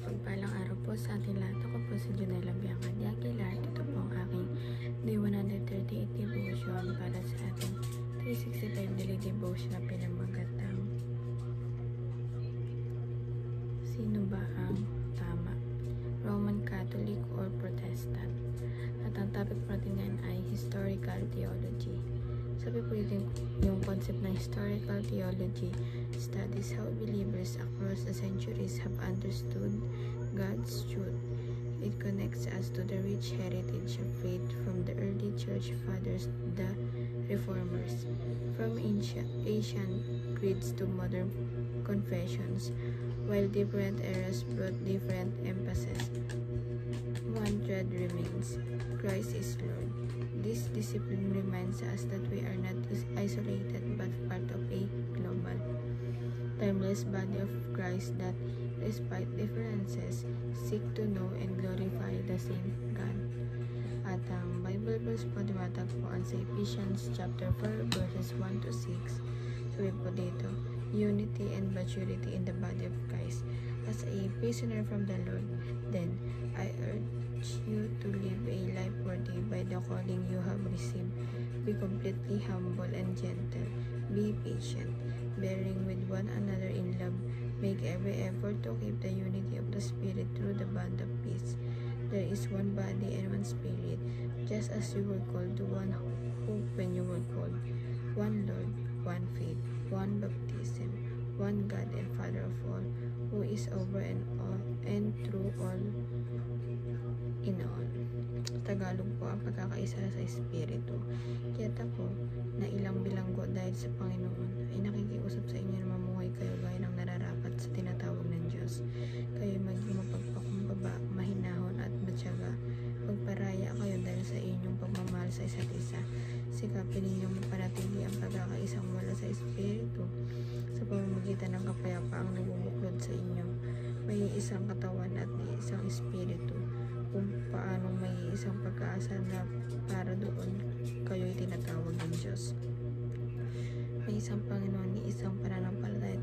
Mapagpalang araw po sa ating lahat. Ako po si Junella Bianca de Aguilar. Ito po ang aking Day 138 Devotion para sa ating 365 Daily Devotion na pinamagatang Sino ba ang tama? Roman Catholic or Protestant? At ang topic natin ngayon ay Historical Theology. Sabi po yung concept ng historical theology studies how believers across the centuries have understood God's truth. It connects us to the rich heritage of faith from the early church fathers, the reformers, from ancient creeds to modern confessions, while different eras brought different emphasis. One thread remains: Christ is Lord. This discipline reminds us that we are not isolated but part of a global, timeless body of Christ that, despite differences, seek to know and glorify the same God. At ang Bible verse po dumatagpuan sa Ephesians chapter 4 verses 1 to 6. Sabi po dito, unity and maturity in the body of Christ. As a prisoner from the Lord, then I urge you to live a life worthy by the calling you have received. Be completely humble and gentle. Be patient, bearing with one another in love. Make every effort to keep the unity of the Spirit through the bond of peace. There is one body and one Spirit, just as you were called to one hope when you were called. One Lord, one faith, one baptism, one God and Father of all, who is over and all and through all in all. Tagalog po ang pagkakaisa sa Espiritu. Kaya't ako na ilang bilanggo dahil sa Panginoon ay nakikiusap sa inyo na mamuhay kayo gaya ng nararapat sa tinatawag ng Diyos. Kayo maging mapagpakumbaba, mahinahon at matyaga. Pagparaya kayo dahil sa inyong pagmamahal sa isa't isa. Sikapin ninyong mapanatili ang pagkakaisang mula sa Espiritu sa pamamagitan ng kapayapaang nagbubuklod sa inyo. May isang katawan at may isang Espiritu, kung paano may isang pag-asa na para doon kayo'y tinatawag ng Diyos. May isang Panginoon, isang pananampalataya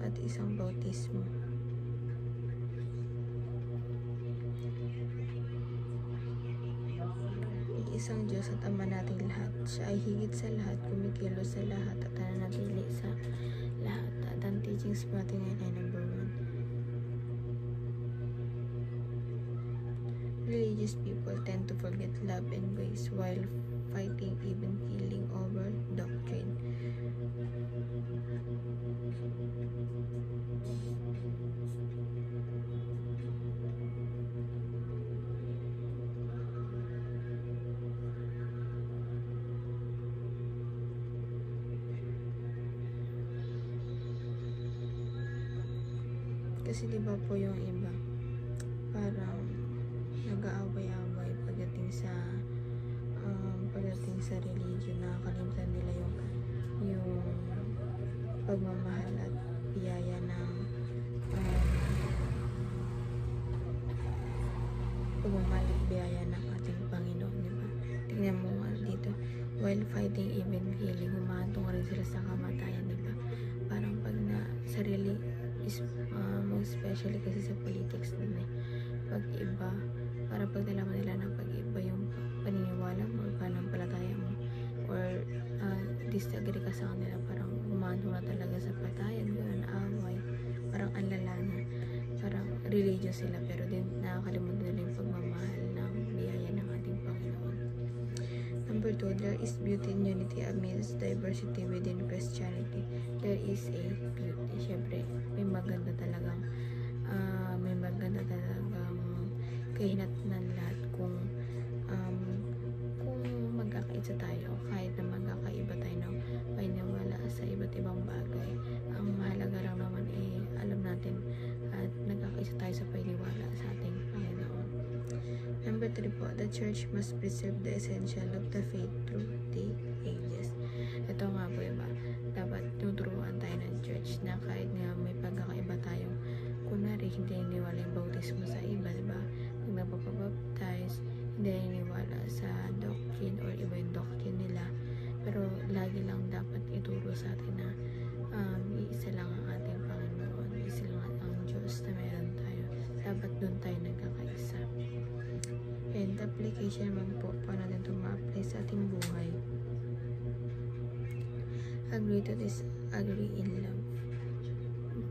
at isang bautismo. Isang Diyos at Ama nating lahat. Siya ay higit sa lahat, kumikilos sa lahat at nananatili sa lahat. At ang teachings natin ngayon ay number 1. Religious people tend to forget love and grace while fighting, even killing over doctrine. Kasi diba po yung iba parang nag-aaway-away pagdating sa religion, nakakalimutan nila yung pagmamahal at biyaya ng pagmamahal at biyaya ng ating Panginoon, diba? Tingnan mo nga dito, while fighting, even killing, humahantong rin sila sa kamatayan, diba? Parang pag na sarili most especially kasi sa politics din pag-iba, para pag nalaman nila ng pag-iba yung paniniwala mo or pananampalataya mo or disagree ka sa kanila, parang umano na talaga sa patayan, gano'n, away, parang ang lala na, parang religious sila pero din nakakalimutan nila yung pagmamahal ng biyaya ng ating Panginoon. Number 2, there is beauty in unity amidst diversity within Christianity. There is a beauty. Siyempre, may maganda talagang kahinatnan lahat kung magkakaisa tayo, kahit na magkakaiba tayo ng paniniwala sa iba't ibang bagay. Ang mahalaga lang naman alam natin at nagkakaisa tayo sa paniniwala sa ating Panginoon. Number 3 po, the church must preserve the essential of the faith through the ages. Ito nga po, iba, dapat tuturuan tayo ng church na kahit nga may pagkakaiba tayong, kunwari hindi niniwala yung bautismo sa iba, diba? Pag napapabaptize, hindi niniwala sa doctrine or iba yung doctrine nila, pero lagi lang dapat ituro sa atin na iisa lang ang ating Panginoon, isa lang ang Diyos na meron tayo. application naman po, paano natin ito ma-apply sa ating buhay. Agree to disagree in love.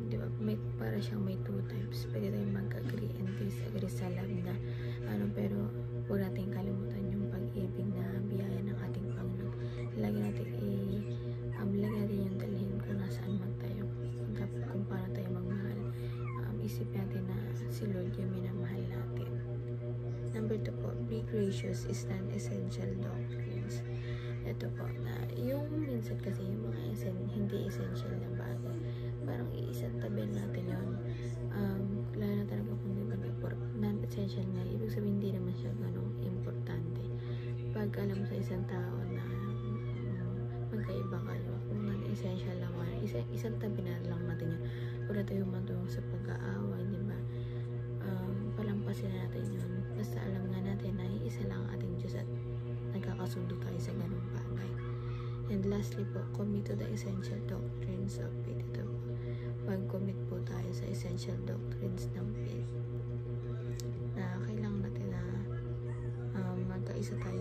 Diba? Para siyang may two types. Pwede tayong mag-agree and disagree sa love na pero huwag natin kalimutan yung pag-ibig na biyaya ng ating Panginoon. Lagi natin yung dalhin kung nasaan man tayo. Kung paano tayo magmahal. Isipin natin na si Lord yung minamahal natin. Number 2 po, be gracious is an essential doctrines. Ito po, na yung minsan kasi yung mga hindi essential na bagay, parang iisantabi natin yun. Lalo na talaga kung non-essential na, ibig sabihin hindi naman siya ganong importante. Pag alam sa isang tao na magkaiba kayo, kung non-essential naman, isantabi na lang natin yun. Wala tayo matulong sa pag-aaway, diba? Palampasin natin yun. Basta alam nga natin na isa lang ang ating Diyos at nagkakasundo tayo sa ganung bagay. And lastly po, commit to the essential doctrines of faith. Ito po, pag-commit po tayo sa essential doctrines ng faith na kailangan natin na magkaisa tayo